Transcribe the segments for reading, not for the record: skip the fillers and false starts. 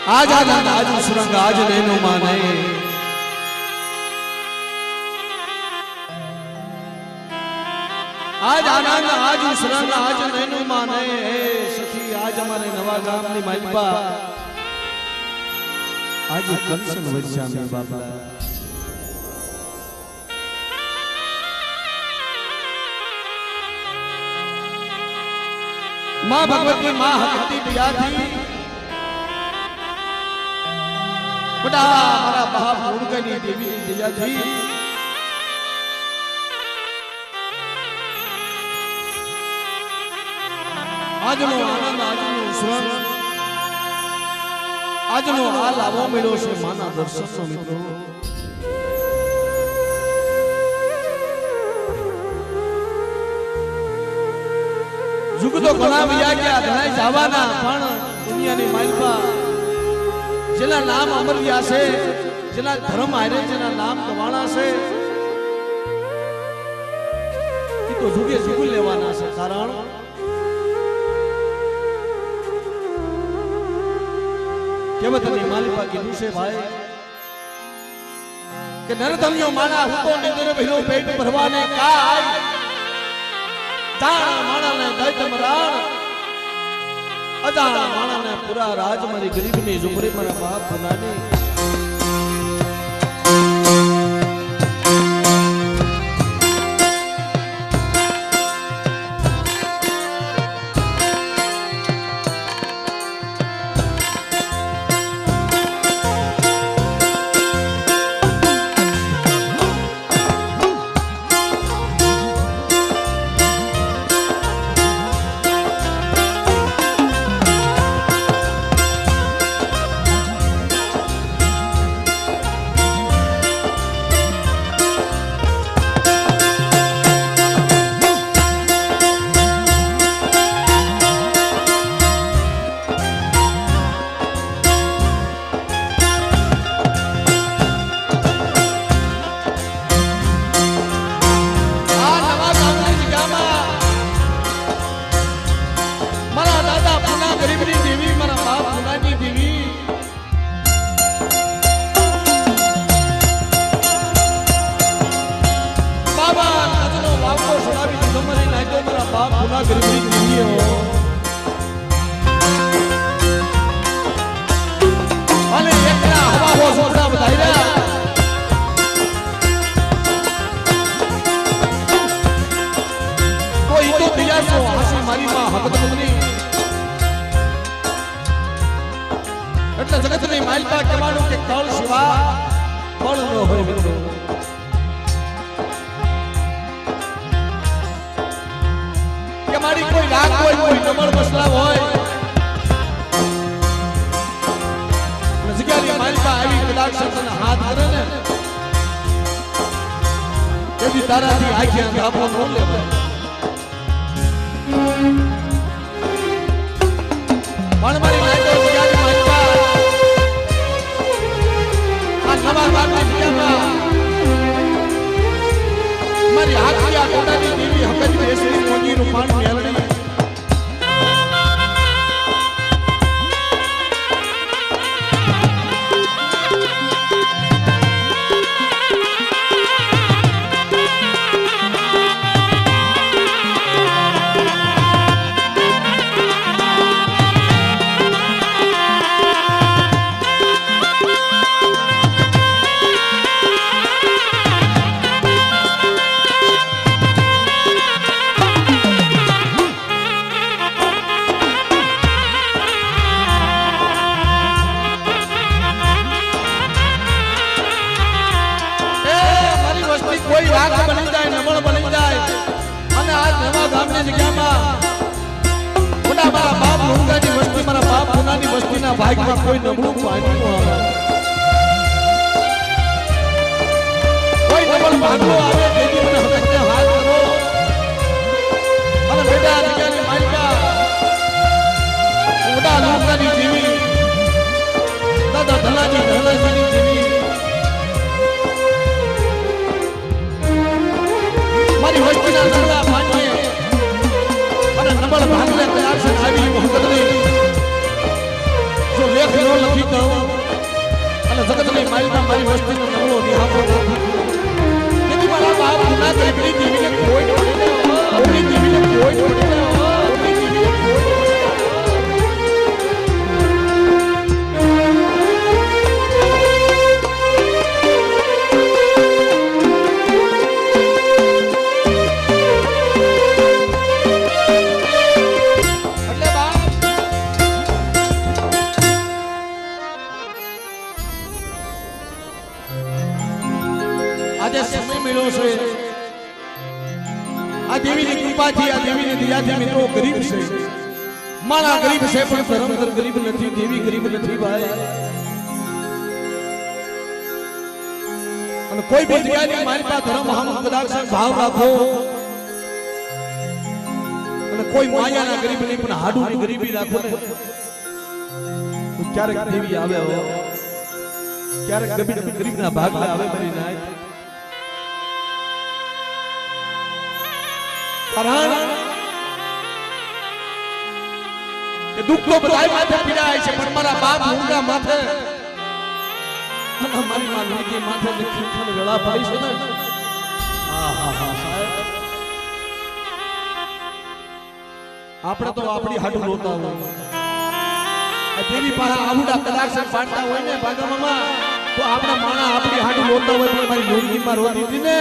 आज आनंद आज सुरंग आज नैनो माने आज आनंद आज सुरंग आज नैनो माने सखी आज हमारे नवा गाम ની માલપા आज कंसन वर्षा में बाबा मां भगवती मां हकती दया थी बड़ा हमारा बाप उनकी देवी की दया थी આજનો આનંદ આજનો શ્રમ આજનો આ લાવો મળ્યો છે માના દર્શનનો મિત્રો યુગ તો ઘણા વ્યા ગયા ઘણા જવાના પણ દુનિયાની માલપા જેના નામ અમર્યા છે જેના ધર્મ હારે જેના નામ ગવાણા છે એ તો જુગે જુગ લેવાના છે કારણ કેવતની માલિપા કીધું છે ભાઈ કે નરધમ્યો માણા હુતો નિંદર ભઈલો પેટ ભરવાને કાય તાણા માણાને દૈત મરાણ અજાણા માણાને પૂરા રાજ મારી ગરીબની ઝુંપડી મારા બાપ ભનાની जगत ની માલપા કહેવાનું કે કળ શિવા કળ ન હોય મિત્રો કે મારી કોઈ રાગ હોય કોઈ નમળ મસલા હોય નજગારી માલપા આવી કદાચ સતના હાથ કરે ને એવી તારાથી આંખે આંખો ન લેવાય પણ મારી નાઈતો જગારી માલપા नवा गामनी विद्यामा मारी आखिया कोटानी देवी हकत बेसरी मोजी रूपान मेलड़ी कोई राग बनी जाए नमळ बनी जाए અને આ નવા ગામની જગ્યામાં મોટા મારા બાપ લુંગાની વસ્તી મારા બાપ પુનાની વસ્તીના ભાગમાં કોઈ નબળું પાણી ન આવે કોઈ નબળ ભાગલો આવે તેથી મને હકને હાથ કરો અને બેટા જગ્યાની માલિકા મોટા લુંગાની જીવી દાદા ધલાજી ધલાજીની જીવી મારી વસ્તીના નબળા ભાગને અને નબળ ભાગને તૈયાર છે આવી મોહબ્બતની જો લેખ નો લખી તો માલમાં મારી વસ્તીનો નવળો નિહાળો તેથી મારા બાપ ગુના કરી દેવીને કોઈ આપણી દેવીને કોઈ આપણી દેવીને કોઈ આજે સમય મળ્યો છે આ દેવીની કૃપાથી આ દેવીની દયાથી મિત્રો ગરીબ છે મારા ગરીબ છે પણ ધર્મધર ગરીબ નથી દેવી ગરીબ નથી ભાઈ અને કોઈ બી જગ્યાએ મારી પાસે ધર્મ હમ કદાચ ભાવ રાખો અને કોઈ માયાના ગરીબ નહીં પણ હાડુની ગરીબી રાખો ને તો ક્યારેક દેવી આવે ક્યારેક ગરીબના ભાગમાં આવે મારી નાય કારણ કે દુઃખ તો બધાય માથે પીડાય છે પણ મારા બાપ ઊંઘા માથે અને મારી માં લુંગી માથે જે ખીખણ વેળા પડી છે ને સાહેબ આપણે તો આપણી હાડું રોતા હોય આ દેવી પાસે આવડા કદાચ પાડતા હોય ને ભાગમાં તો આપણા માણા આપણી હાડું રોતા હોય પણ મારી લુંગી માં રોતી હતી ને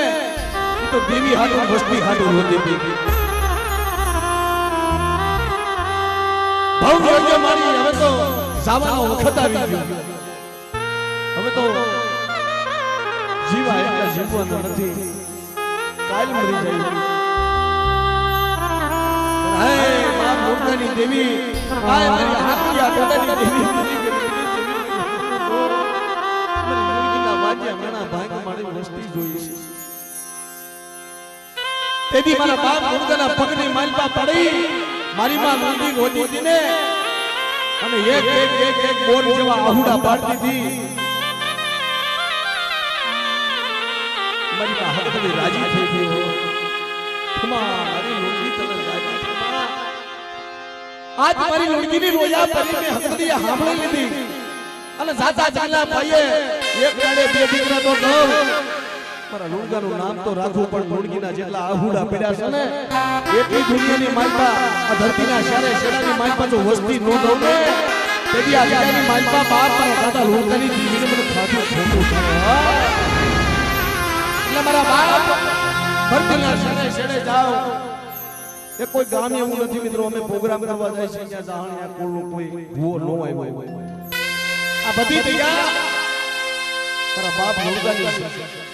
તો દેવી હાડું વસ્તી હાડું રોતી હતી ભવ્ય મારી હવે તો જાવાનો વખત આવી ગયો હવે તો જીવા એટલે જીવવાનું નથી કાલ મરી જાય હે મા મૂર્તિની દેવી કાય મારી હાથિયા કોડાની દેવી મારી મૂર્તિના વાજ્યા મેણા ભાગ મારી વસ્તી જોઈ છે તેથી મારા બાપ મૂર્તિના પગની માલપા પડી મારી માં મૂર્તિ હોતી હતી ને અને એક બોર જેવા આહુડા પાડતી હતી મારી માં હકથી રાજી થઈ ગઈ મારી મૂર્તિ તને રાજી થવા આજ મારી મૂર્તિની રોયા પરીને હકથી સાંભળી લીધી અને સાચા ચાલા ભાઈએ એક ગાડે બે દીકરા તો ગયો મારા લુણગાનું નામ તો રાખવું પણ લુણગીના જેટલા આહુડા પડ્યા છે ને એટલી દુનિયાની માલપા આ ધરતીના શારે શેડાની માલપા જો વસ્તી નો દઉં ને તેથી આ જગ્યાની માલપા બાપ મારા દાદા લુણગાની જીવીને મને ખાધું ખોટું થાય એટલે મારા બાપ ધરતીના શારે શેડે જાઓ એ કોઈ ગામ એવું નથી મિત્રો અમે પ્રોગ્રામ કરવા જાય છે ત્યાં જાણ્યા કોળનો કોઈ ભૂવો નો આવ્યો આ બધી તૈયાર મારા બાપ લુણગાની છે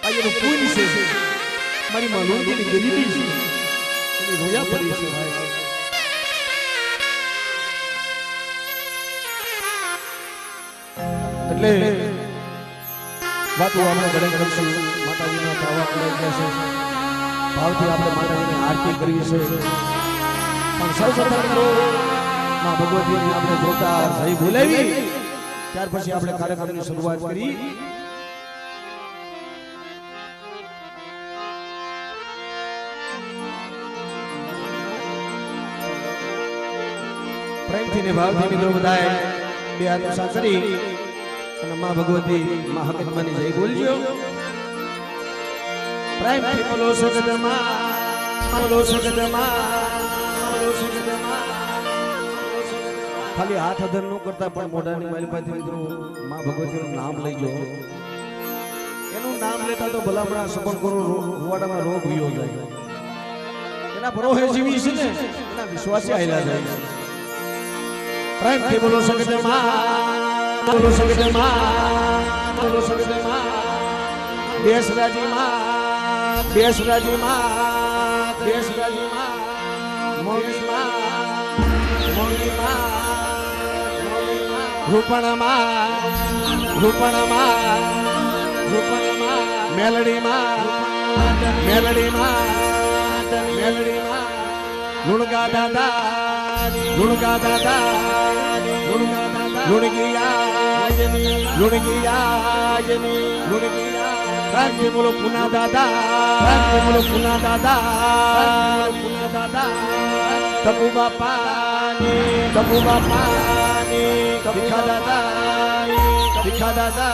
આયનો કોઈ છે મારી માં લુંગીની ગરીબી છે એની રોયા પડી છે ભાઈ એટલે વાતો આપણે ઘરે કરશું માતાજીના ભાવા કરે છે ભાવથી આપણે માતાજીની આરતી કરવી છે પણ સૌ પ્રથમ તો માં ભગવતીને આપણે જોતા જય બોલાવી ત્યાર પછી આપણે કાર્યક્રમની શરૂઆત કરી પ્રેમથી ને ભાવથી મિત્રો બધાએ બે હાથ ઊંચા કરી અને માં ભગવતી માં હકીકતમાંની જય બોલજો પ્રેમથી બોલો સગદમાં બોલો સગદમાં બોલો સગદમાં ખાલી હાથ અધર ન કરતા પણ મોઢાની માલિપાથી મિત્રો માં ભગવતીનું નામ લઈજો એનું નામ લેતા તો ભલામણા સપન કરો રૂવાડામાં રોગ વિયો જાય એના ભરોહે જીવી છે ને એના વિશ્વાસે આયલા જાય પ્રેમથી બોલો સગદમાં બોલો સગદમાં બોલો સગદમાં બેસરાજીમાં બેસરાજીમાં બેસરાજીમાં મોગીમાં મોગીમાં રૂપણમાં રૂપણમાં રૂપણમાં મેલડીમાં મેલડીમાં મેલડીમાં લુણગા દાદા લુણગા દાદા લુણગા દાદા લુણગીયાજની લુણગીયાજની લુણગીયા રાંગે બોલો પુના દાદા રાંગે બોલો પુના દાદા પુના દાદા ટપુ બાપાની ટપુ બાપાની ભીખા દાદા ભીખા દાદા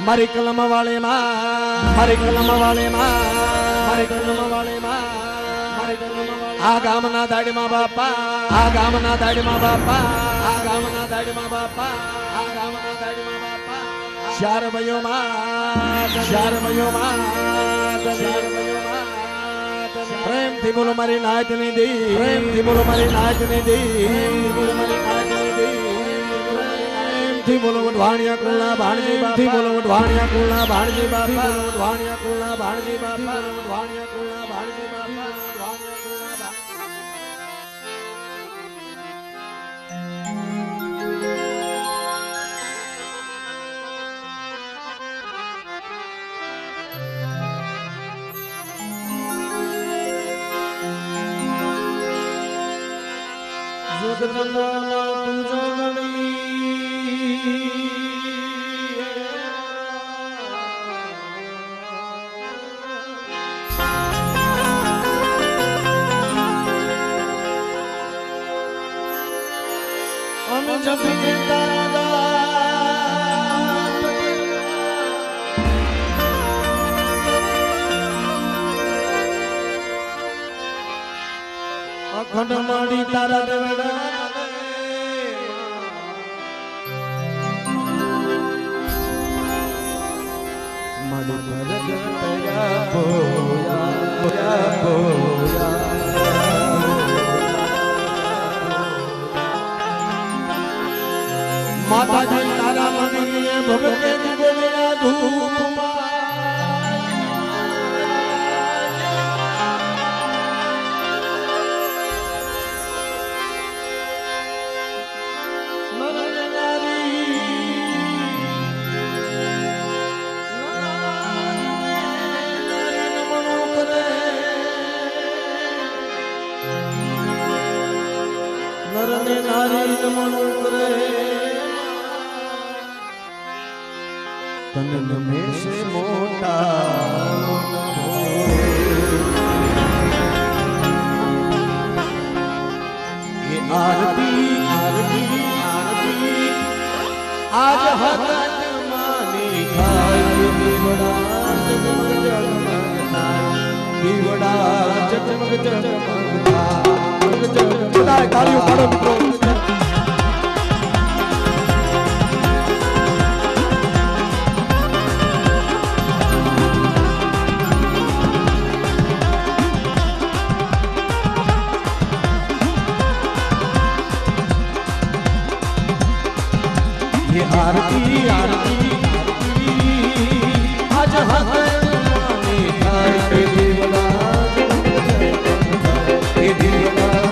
મારી કલમ વાળે માં મારી કલમ વાળે માં મારી કલમ વાળે માં મારી કલમ આ ગામના દાડીમાં બાપા આ ગામના દાડીમાં બાપા આ ગામના દાડીમાં બાપા આ ગામના દાડીમાં બાપા ચાર ભાઈઓ માં ચાર ભાઈઓ માં ચાર ભાઈઓ માં પ્રેમથી બોલો મારી નાચની દી પ્રેમથી બોલો મારી નાચની દી બોલો મારી નાચની દી પ્રેમથી બોલો વઢવાણિયા કુળના ભાણજી બાપા બોલો વઢવાણિયા કુળના ભાણજી બાપા વઢવાણિયા કુળના ભાણજી બાપા વઢવાણિયા કુળના ભાણજી બાપા વઢવાણિયા કુળના અમે જપીએ અખંડ માડી તારા દેવડા માડી ભરત તયા બોયા બોયા માતાજી તારા મંદિરે ભગતે બોલ્યા ધૂપ નરને નારી નમન કરે તન નમે સે મોટા ये आरती आरती आरती आज हकत मानी खाए દીવડા જગમગ જગમગ થાય તાળીઓ પાડો મિત્રો ये आरती आरती आज हक माने खाए के દીવડા ये દીવડા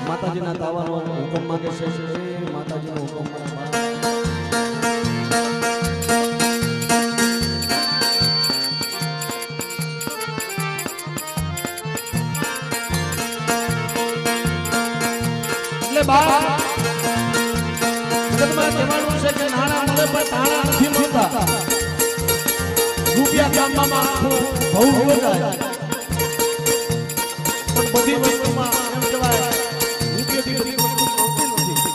માતાજીના તાવાનો હુકમ માંગે છે માતાજીનો હુકમ માંગે એટલે બા જગતમાં કહેવાનું છે કે નાણા મળે પણ તાણા નથી મળતા રૂપિયા કામમાં બહુ જાય પણ બધી વસ્તુમાં એમ કહેવાય રૂપિયાથી બધી વસ્તુ મળતી નથી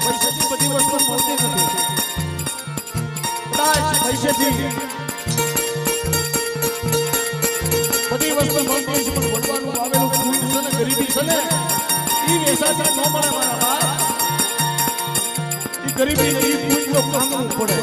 પૈસાથી બધી વસ્તુ મળતી નથી કદાચ પૈસેથી બધી વસ્તુ મળતી છે પણ ભગવાનનું આવેલું ફૂલ છે ને ગરીબી છે ને એ વેસાથી ન મળે મારા બાપ એ ગરીબી એ ફૂલ તો કામવું પડે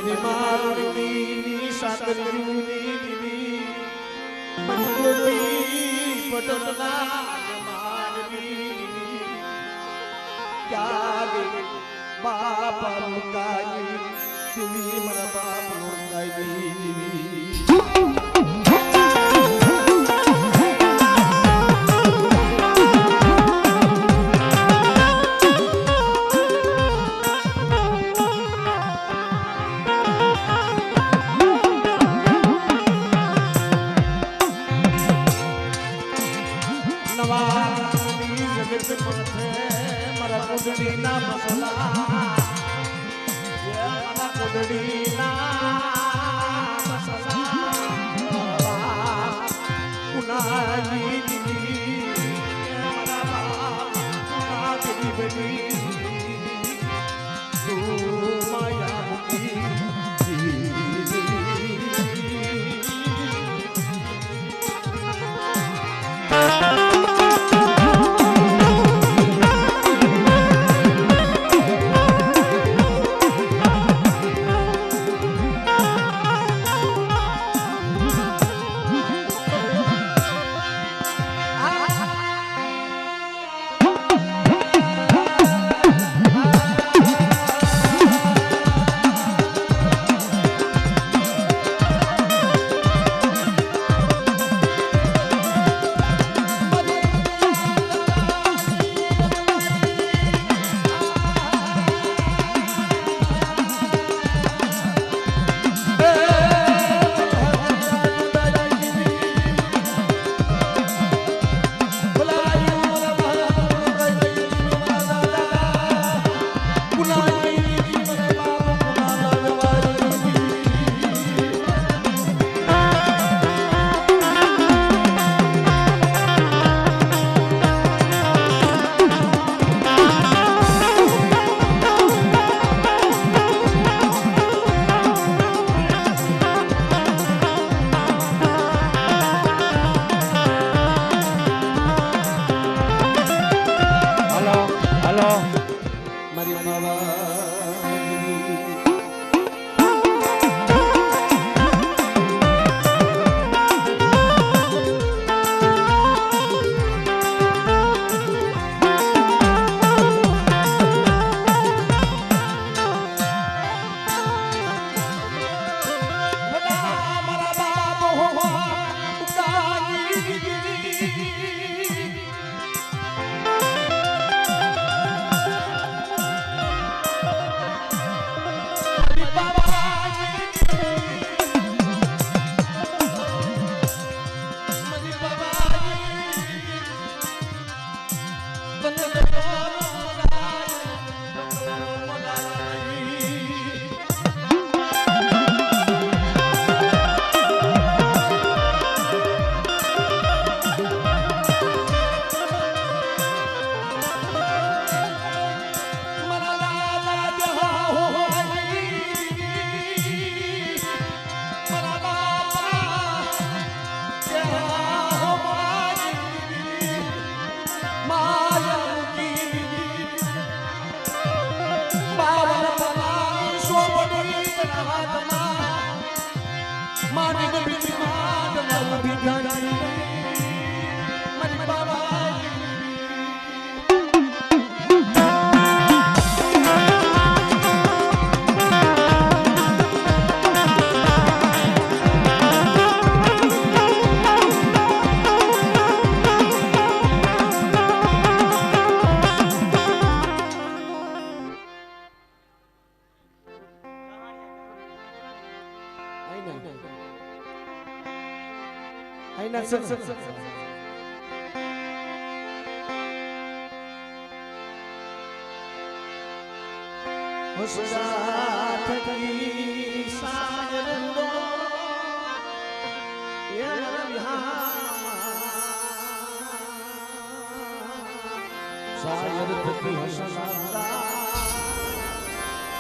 મારી મારુની સાકરીની દીવી મનગોતી પટના મારી ક્યારે બાપા મુકાઈ દીવી મારા બાપ મુકાઈ દીવી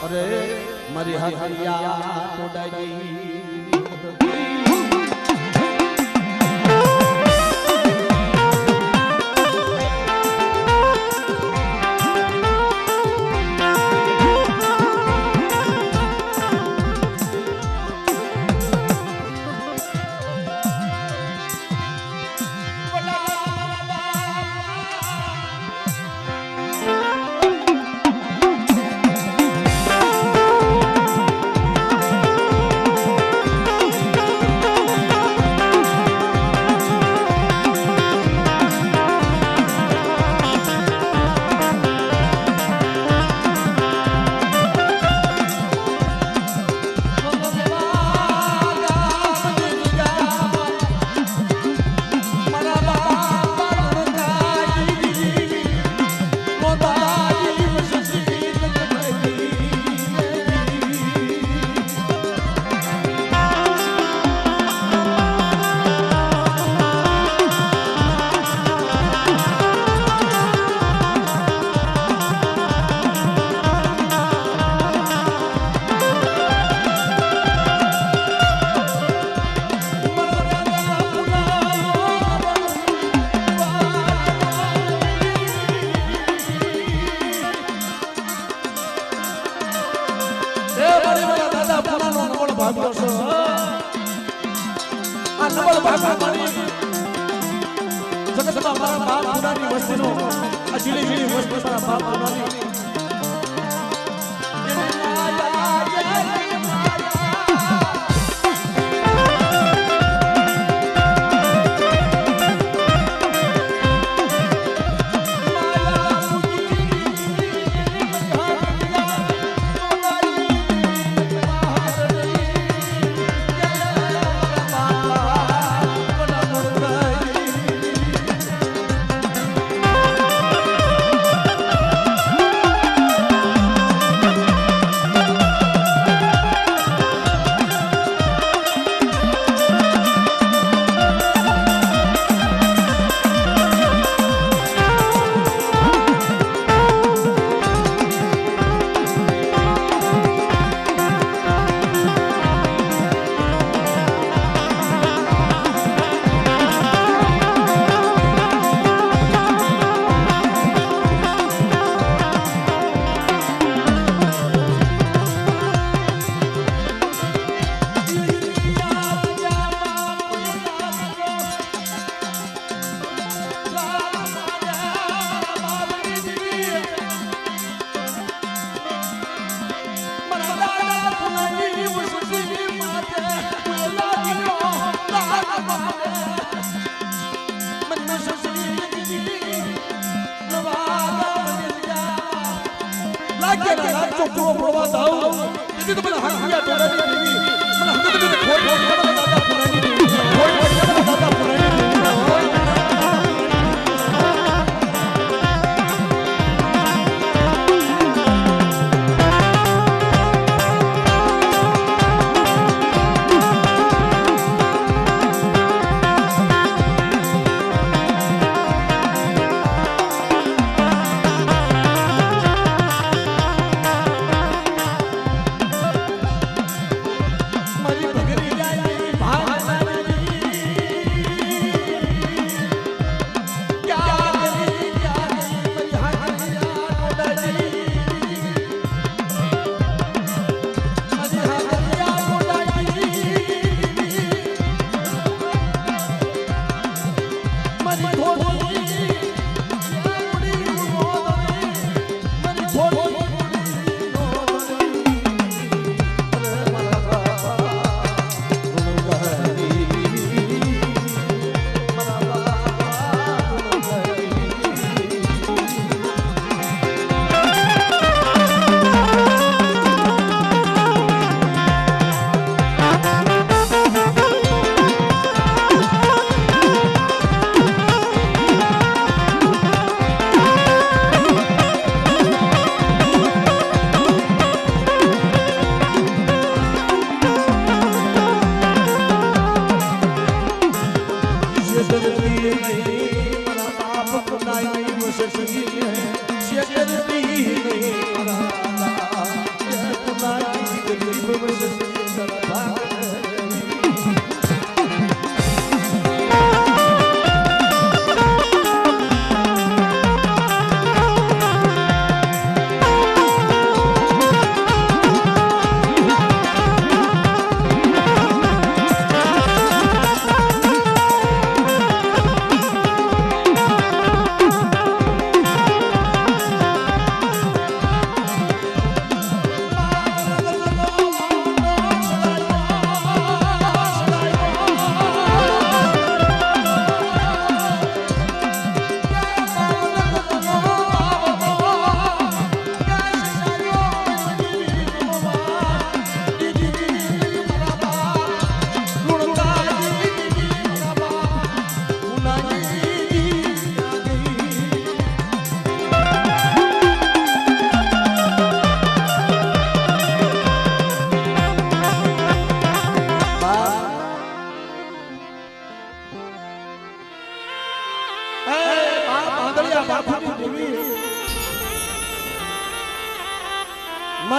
અરે મારી હાથિયા તોડાઈ ભાગતો છો આ નવલ ભાગા મારી જગતમાં મારા બાપ પુરાની વસ્તીનો આ જીલી જીલી વસ્તી મારા બાપ પુરાની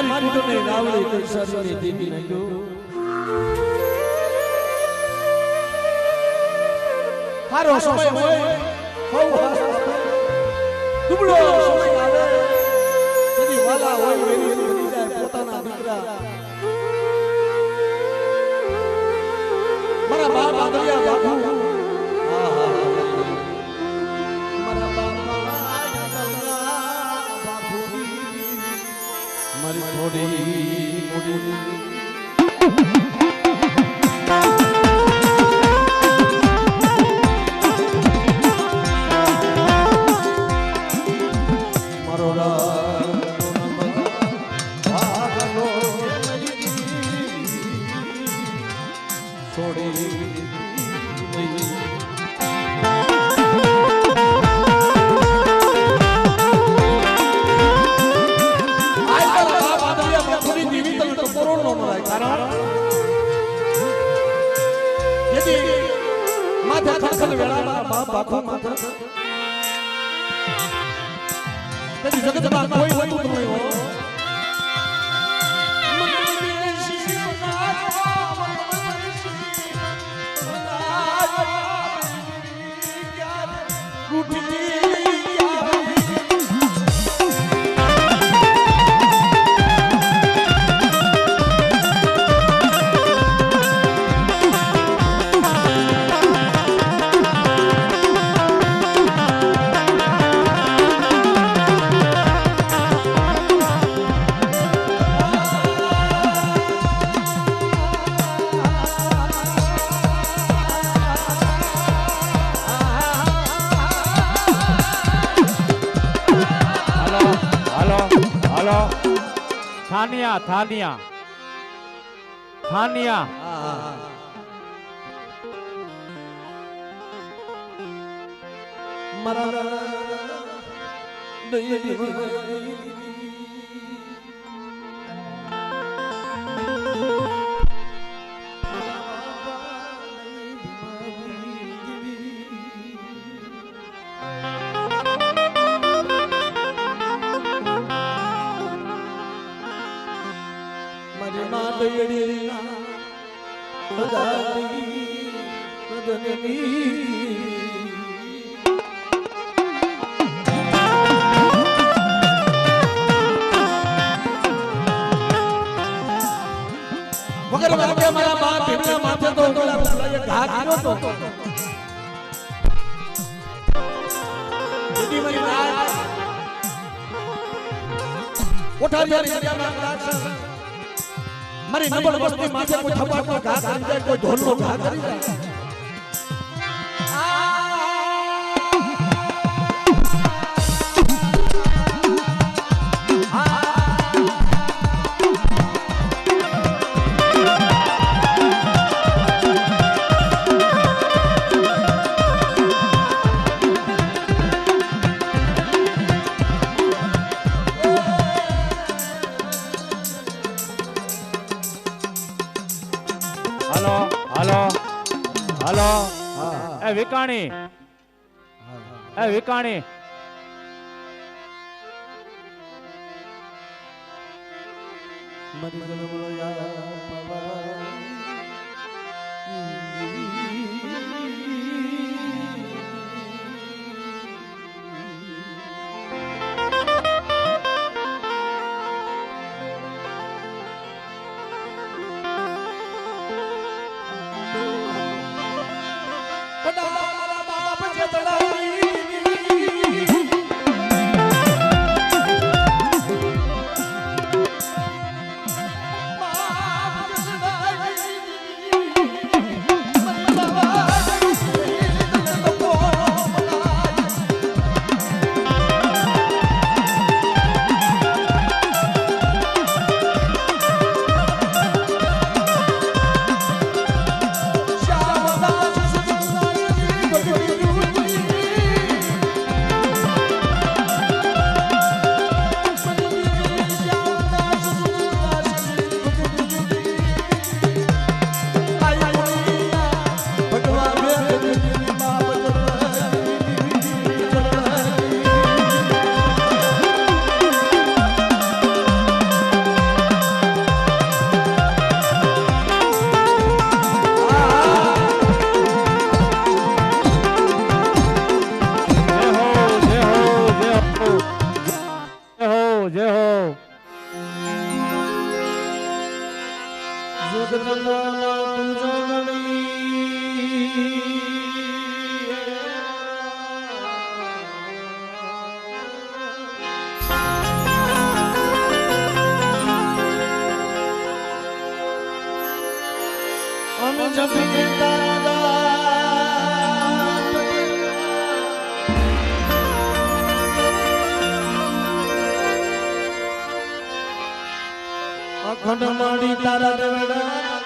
મારી કુટને રાવળી કઈ સરની દેવી નાખ્યો હારો સમય હોય દુબળો સમય આવે કદી વાલા હોય વેરી બની જાય પોતાના દીકરા મારા બાપ આંગળિયા બાપુ મારા બાપા મારી થોડી મોડી જગતમાં કોઈ હોતું નહીં હો થાનિયા થાનિયા થાનિયા વગર વાગે મારા બાપ ભીમના માથે તો ઘા કર્યો તો જેદી મારી રાત કોઠારિયાની જગ્યામાં કદાચ મારી નબળ વસ્તી માથે કોઈ થપાટનો ઘા કરી જાય કોઈ ઢોલનો ઘા કરી જાય હાલો એ વિકાણી એ વિકાણી જગદંબા તુજ ગણી અમે જમીને તારા અખંડ માડી તારા દેવડા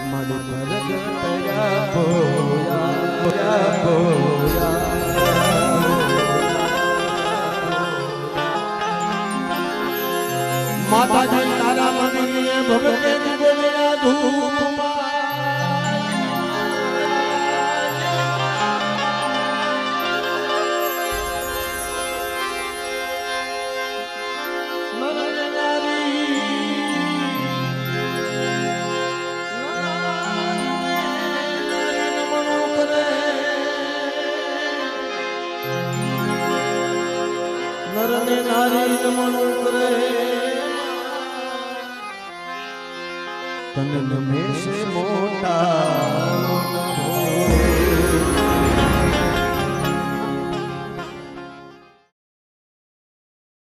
માડી ભરત બોયા માતાજી તારા મંદિરે ભગતે ગોવિયા ધૂપમાં નરને નારી નમણું કરે તન નમે સે મોટા